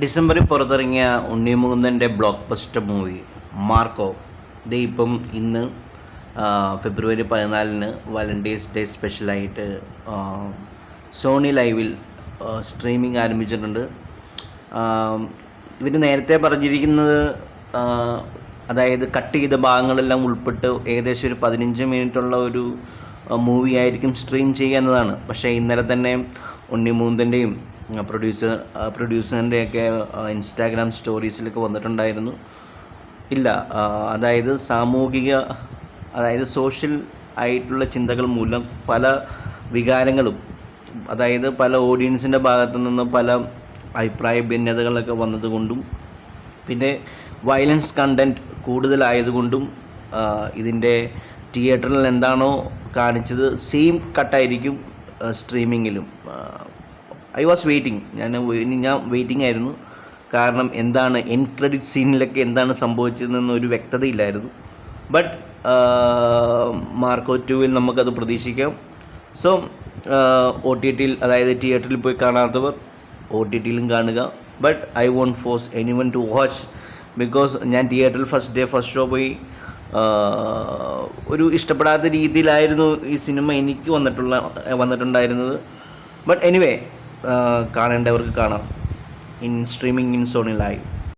ഡിസംബറിൽ പുറത്തിറങ്ങിയ ഉണ്ണി മുകുന്ദൻ്റെ block buster movie Marco ഇത് ഇപ്പം ഇന്ന് ഫെബ്രുവരി 14 വാലൻറ്റൈൻസ് ഡേ സ്പെഷ്യലായിട്ട് സോണി ലൈവിൽ സ്ട്രീമിംഗ് ആരംഭിച്ചിട്ടുണ്ട്. ഇവർ നേരത്തെ പറഞ്ഞിരിക്കുന്നത് അതായത് കട്ട് ചെയ്ത ഭാഗങ്ങളെല്ലാം ഉൾപ്പെട്ട് ഏകദേശം ഒരു 15 മിനിറ്റുള്ള ഒരു മൂവി ആയിരിക്കും സ്ട്രീം ചെയ്യുക എന്നതാണ്. പക്ഷേ ഇന്നലെ തന്നെ ഉണ്ണി മുകുന്ദൻ്റെയും പ്രൊഡ്യൂസറിൻ്റെയൊക്കെ ഇൻസ്റ്റാഗ്രാം സ്റ്റോറീസിലൊക്കെ വന്നിട്ടുണ്ടായിരുന്നു. ഇല്ല, അതായത് അതായത് സോഷ്യൽ ആയിട്ടുള്ള ചിന്തകൾ മൂലം പല വികാരങ്ങളും, അതായത് പല ഓഡിയൻസിൻ്റെ ഭാഗത്തു നിന്ന് പല അഭിപ്രായ ഭിന്നതകളൊക്കെ വന്നതുകൊണ്ടും പിന്നെ വയലൻസ് കണ്ടൻറ്റ് കൂടുതലായതുകൊണ്ടും ഇതിൻ്റെ തിയേറ്ററിൽ എന്താണോ കാണിച്ചത് സെയിം കട്ടായിരിക്കും സ്ട്രീമിങ്ങിലും. ഐ വാസ് വെയിറ്റിംഗ്, ഞാൻ വെയിറ്റിംഗ് ആയിരുന്നു. കാരണം എന്താണ് എൻഡ് ക്രെഡിറ്റ് സീനിലൊക്കെ എന്താണ് സംഭവിച്ചതെന്നൊരു വ്യക്തതയില്ലായിരുന്നു. ബട്ട് മാർക്കോ 2 നമുക്കത് പ്രതീക്ഷിക്കാം. സോ OTTയിൽ, അതായത് തിയേറ്ററിൽ പോയി കാണാത്തവർ OTTയിലും കാണുക. But I won't force anyone to watch, because ഞാൻ തിയേറ്ററിൽ ഫസ്റ്റ് ഷോ പോയി ഒരു ഇഷ്ടപ്പെടാത്ത രീതിയിലായിരുന്നു ഈ സിനിമ എനിക്ക് വന്നിട്ടുണ്ടായിരുന്നത്. ബട്ട് എനിവേ, കാണേണ്ടവർക്ക് കാണാം. Streaming in Sony live.